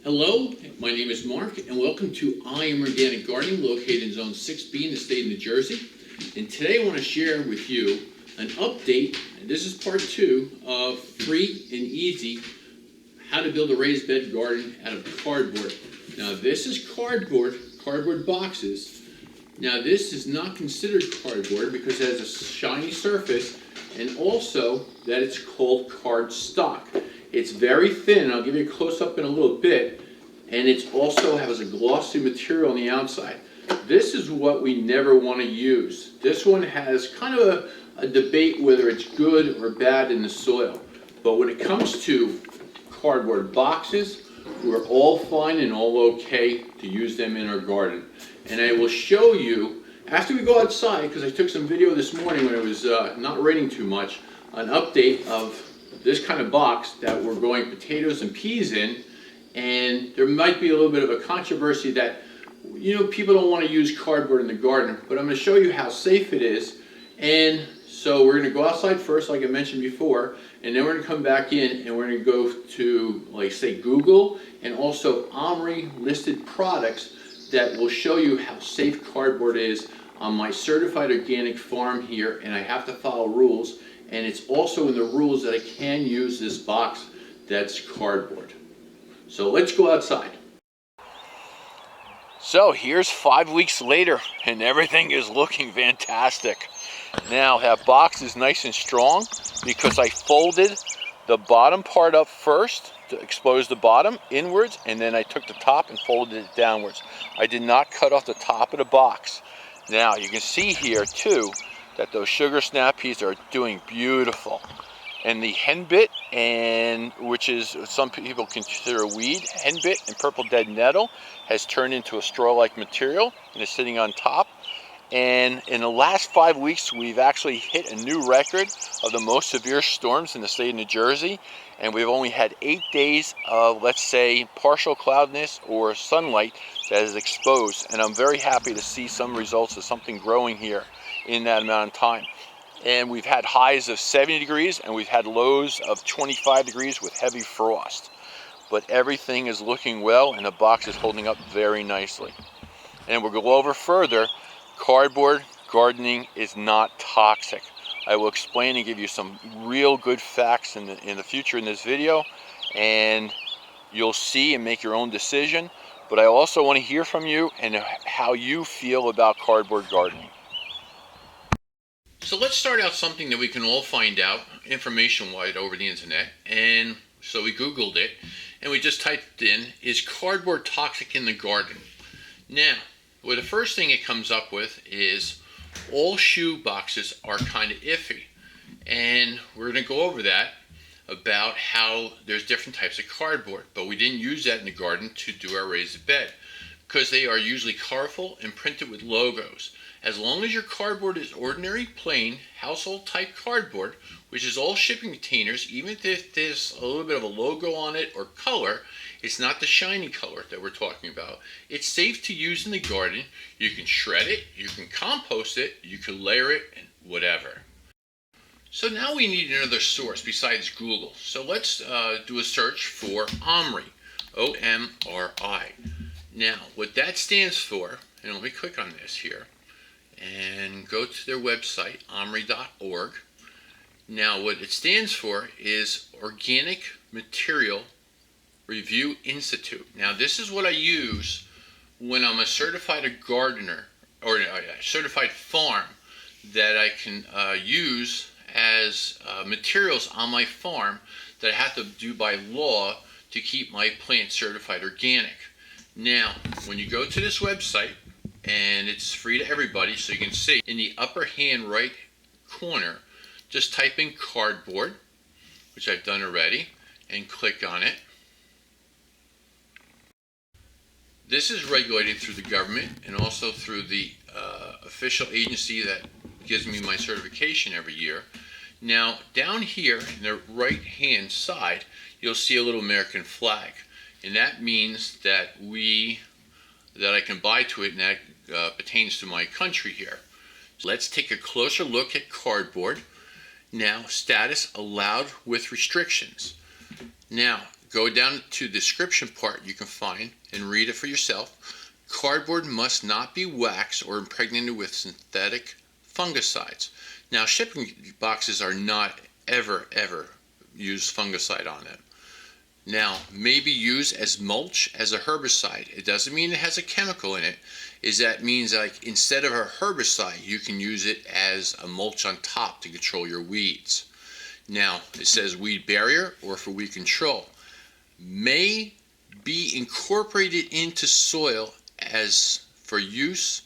Hello, my name is Mark, and welcome to I Am Organic Gardening, located in Zone 6B in the state of New Jersey. And today I want to share with you an update, and this is part 2 of free and easy how to build a raised bed garden out of cardboard. Now this is cardboard boxes. Now this is not considered cardboard because it has a shiny surface, and also that it's called cardstock. It's very thin, and I'll give you a close-up in a little bit, and it also has a glossy material on the outside. This is what we never want to use. This one has kind of a debate whether it's good or bad in the soil. But when it comes to cardboard boxes, we're all fine and all okay to use them in our garden. And I will show you, after we go outside, because I took some video this morning when it was not raining too much, an update of this kind of box that we're growing potatoes and peas in, and there might be a little bit of a controversy that, you know, people don't want to use cardboard in the garden, but I'm going to show you how safe it is. And so we're going to go outside first, like I mentioned before, and then we're going to come back in and we're going to go to, like, say, Google and also OMRI listed products that will show you how safe cardboard is on my certified organic farm here, and I have to follow rules. And it's also in the rules that I can use this box that's cardboard. So let's go outside. So here's 5 weeks later, and everything is looking fantastic. Now that box is nice and strong because I folded the bottom part up first to expose the bottom inwards, and then I took the top and folded it downwards. I did not cut off the top of the box. Now you can see here too that those sugar snap peas are doing beautiful. And the henbit, and which is some people consider a weed, henbit and purple dead nettle has turned into a straw-like material and is sitting on top. And in the last 5 weeks, we've actually hit a new record of the most severe storms in the state of New Jersey. And we've only had 8 days of, let's say, partial cloudiness or sunlight that is exposed. And I'm very happy to see some results of something growing here in that amount of time. And we've had highs of 70 degrees and we've had lows of 25 degrees with heavy frost. But everything is looking well and the box is holding up very nicely. And we'll go over further. Cardboard gardening is not toxic. I will explain and give you some real good facts in the future in this video, and you'll see and make your own decision. But I also want to hear from you and how you feel about cardboard gardening. So let's start out something that we can all find out information-wise over the internet. And so we Googled it, and we just typed in, is cardboard toxic in the garden? Now, well, the first thing it comes up with is all shoe boxes are kind of iffy. And we're going to go over that, about how there's different types of cardboard. But we didn't use that in the garden to do our raised bed because they are usually colorful and printed with logos. As long as your cardboard is ordinary, plain, household type cardboard, which is all shipping containers, even if there's a little bit of a logo on it or color, it's not the shiny color that we're talking about. It's safe to use in the garden. You can shred it, you can compost it, you can layer it, and whatever. So now we need another source besides Google. So let's do a search for OMRI, O-M-R-I. Now, what that stands for, and let me click on this here, and go to their website, omri.org. Now, what it stands for is Organic Material Review Institute. Now, this is what I use when I'm a certified gardener or a certified farm that I can use as materials on my farm that I have to do by law to keep my plants certified organic. Now, when you go to this website, and it's free to everybody, so you can see in the upper hand right corner, just type in cardboard, which I've done already, and click on it. This is regulated through the government and also through the official agency that gives me my certification every year. Now, down here in the right hand side, you'll see a little American flag, and that means that I can buy to it, and that pertains to my country here. So let's take a closer look at cardboard. Now, status allowed with restrictions. Now, go down to the description part, you can find and read it for yourself. Cardboard must not be waxed or impregnated with synthetic fungicides. Now, shipping boxes are not ever use fungicide on them. Now, maybe used as mulch, as a herbicide. It doesn't mean it has a chemical in it. That means like instead of a herbicide, you can use it as a mulch on top to control your weeds. Now, it says weed barrier or for weed control. May be incorporated into soil as for use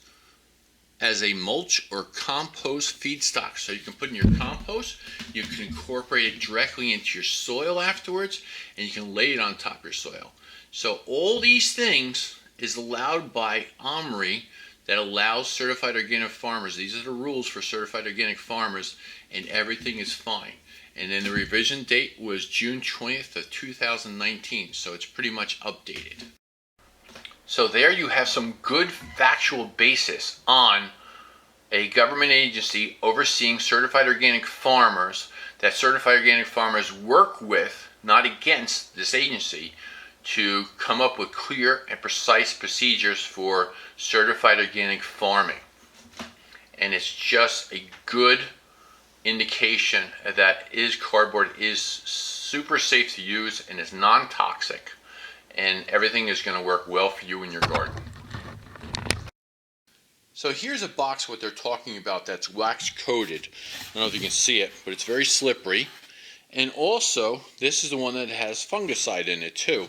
as a mulch or compost feedstock. So you can put in your compost, you can incorporate it directly into your soil afterwards, and you can lay it on top of your soil. So all these things is allowed by OMRI, that allows certified organic farmers. These are the rules for certified organic farmers, and everything is fine. And then the revision date was June 20th of 2019, so it's pretty much updated. So there you have some good factual basis on a government agency overseeing certified organic farmers, that certified organic farmers work with, not against, this agency to come up with clear and precise procedures for certified organic farming. And it's just a good indication that cardboard is super safe to use and is non-toxic, and everything is going to work well for you in your garden. So here's a box what they're talking about that's wax coated. I don't know if you can see it, but it's very slippery. And also, this is the one that has fungicide in it too.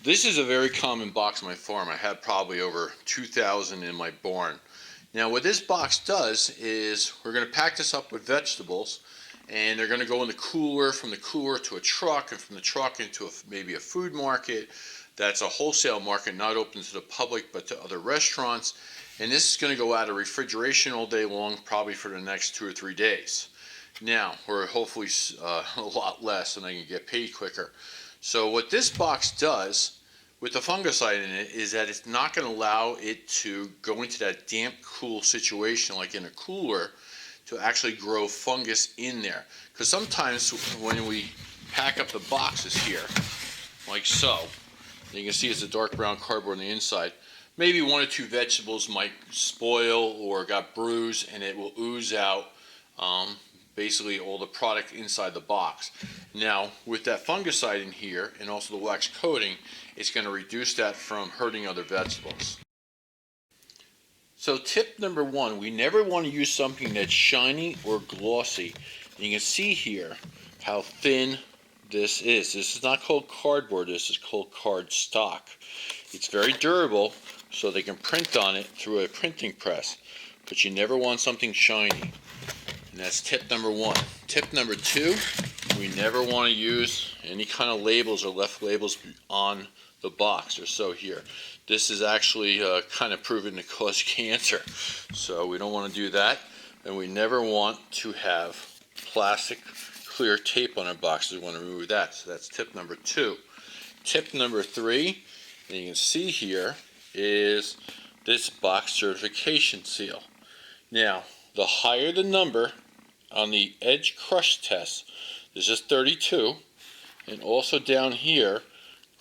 This is a very common box on my farm. I have probably over 2,000 in my barn. Now what this box does is we're going to pack this up with vegetables, and they're going to go in the cooler, from the cooler to a truck, and from the truck into maybe a food market. That's a wholesale market, not open to the public but to other restaurants. And this is going to go out of refrigeration all day long, probably for the next 2 or 3 days. Now, or hopefully a lot less, and I can get paid quicker. So what this box does with the fungicide in it is that it's not going to allow it to go into that damp, cool situation like in a cooler to actually grow fungus in there. Because sometimes when we pack up the boxes here, like so, you can see it's a dark brown cardboard on the inside. Maybe 1 or 2 vegetables might spoil or got bruised, and it will ooze out basically all the product inside the box. Now, with that fungicide in here and also the wax coating, it's going to reduce that from hurting other vegetables. So tip number 1, we never want to use something that's shiny or glossy. And you can see here how thin this is. This is not called cardboard, this is called cardstock. It's very durable, so they can print on it through a printing press, but you never want something shiny. And that's tip number 1. Tip number 2, we never want to use any kind of labels or left labels on the box or so here. This is actually kind of proven to cause cancer, so we don't want to do that. And we never want to have plastic clear tape on our boxes. We want to remove that. So that's tip number 2. Tip number 3, and you can see here, is this box certification seal. Now, the higher the number on the edge crush test, this is 32, and also down here,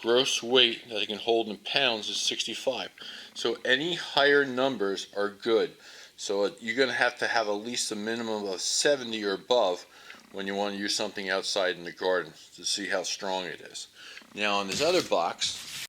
gross weight that it can hold in pounds is 65. So any higher numbers are good. So you're going to have at least a minimum of 70 or above when you want to use something outside in the garden to see how strong it is. Now on this other box,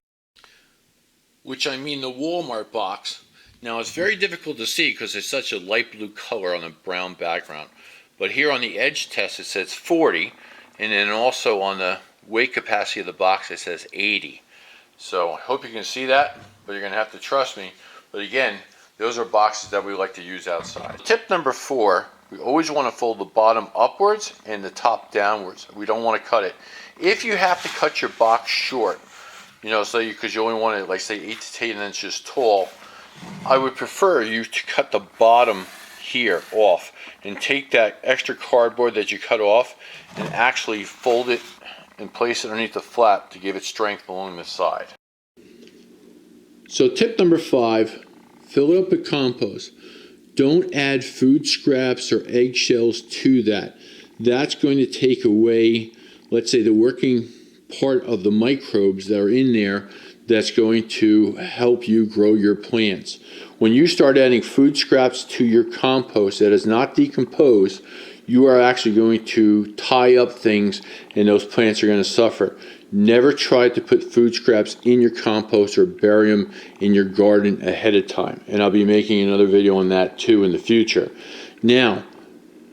which I mean the Walmart box, now it's very difficult to see because it's such a light blue color on a brown background. But here on the edge test it says 40, and then also on the weight capacity of the box it says 80. So I hope you can see that, but you're going to have to trust me. But again, those are boxes that we like to use outside. Tip number 4, we always want to fold the bottom upwards and the top downwards. We don't want to cut it. If you have to cut your box short, because you only want it, like say 8 to 10 inches tall, I would prefer you to cut the bottom here off and take that extra cardboard that you cut off and actually fold it and place it underneath the flap to give it strength along the side. So tip number 5, fill it up with compost. Don't add food scraps or eggshells to that. That's going to take away, let's say, the working part of the microbes that are in there that's going to help you grow your plants. When you start adding food scraps to your compost that is not decomposed, you are actually going to tie up things and those plants are going to suffer. Never try to put food scraps in your compost or bury them in your garden ahead of time. And I'll be making another video on that too in the future. Now,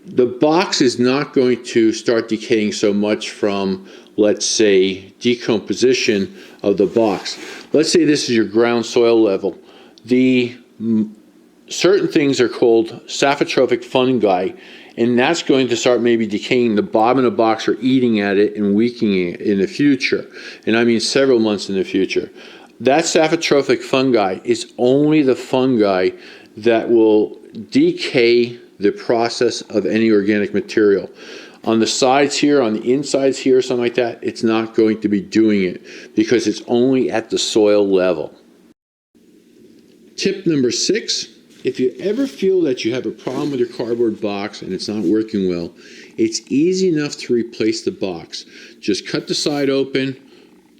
the box is not going to start decaying so much from, let's say, decomposition of the box. Let's say this is your ground soil level. Certain things are called saprotrophic fungi, and that's going to start maybe decaying the bottom of the box or eating at it and weakening it in the future. And I mean several months in the future. That saprotrophic fungi is only the fungi that will decay the process of any organic material. On the sides here, on the insides here, something like that, it's not going to be doing it because it's only at the soil level. Tip number 6, if you ever feel that you have a problem with your cardboard box and it's not working well, it's easy enough to replace the box. Just cut the side open,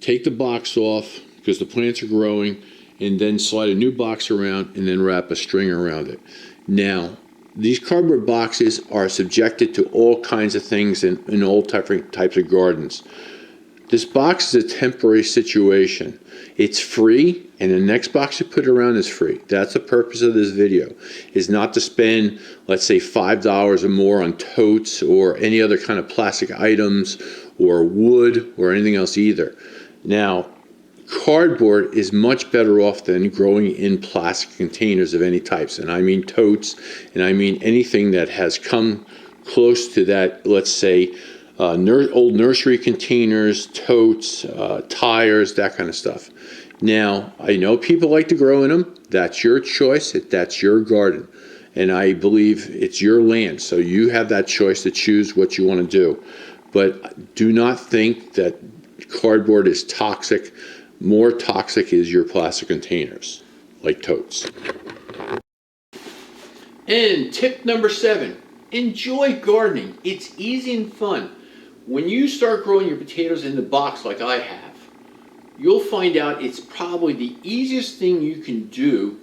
take the box off because the plants are growing, and then slide a new box around and then wrap a string around it. Now, these cardboard boxes are subjected to all kinds of things in all types of gardens. This box is a temporary situation. It's free, and the next box you put around is free. That's the purpose of this video, is not to spend, let's say, $5 or more on totes or any other kind of plastic items or wood or anything else either. Now, cardboard is much better off than growing in plastic containers of any types, and I mean totes, and I mean anything that has come close to that, let's say, old nursery containers, totes, tires, that kind of stuff. Now, I know people like to grow in them. That's your choice. That's your garden. And I believe it's your land, so you have that choice to choose what you want to do. But do not think that cardboard is toxic. More toxic is your plastic containers, like totes. And tip number 7, enjoy gardening. It's easy and fun. When you start growing your potatoes in the box like I have, you'll find out it's probably the easiest thing you can do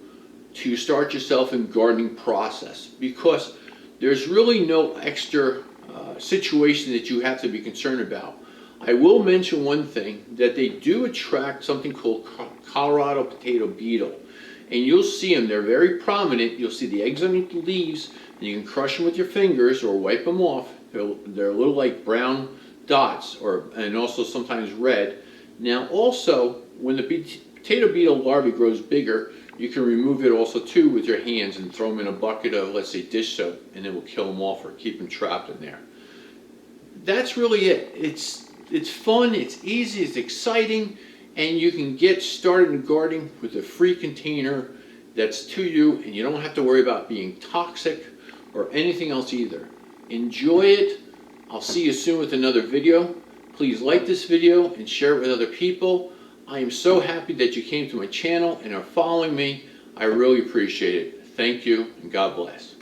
to start yourself in gardening process, because there's really no extra situation that you have to be concerned about. I will mention one thing, that they do attract something called Colorado potato beetle, and you'll see them. They're very prominent. You'll see the eggs underneath the leaves, and you can crush them with your fingers or wipe them off. They're a little like brown dots, and also sometimes red. Now also, when the potato beetle larvae grows bigger, you can remove it also too with your hands and throw them in a bucket of, let's say, dish soap, and it will kill them off or keep them trapped in there. That's really it. It's fun, it's easy, it's exciting, and you can get started in gardening with a free container that's to you, and you don't have to worry about being toxic or anything else either. Enjoy it. I'll see you soon with another video. Please like this video and share it with other people. I am so happy that you came to my channel and are following me. I really appreciate it. Thank you, and God bless.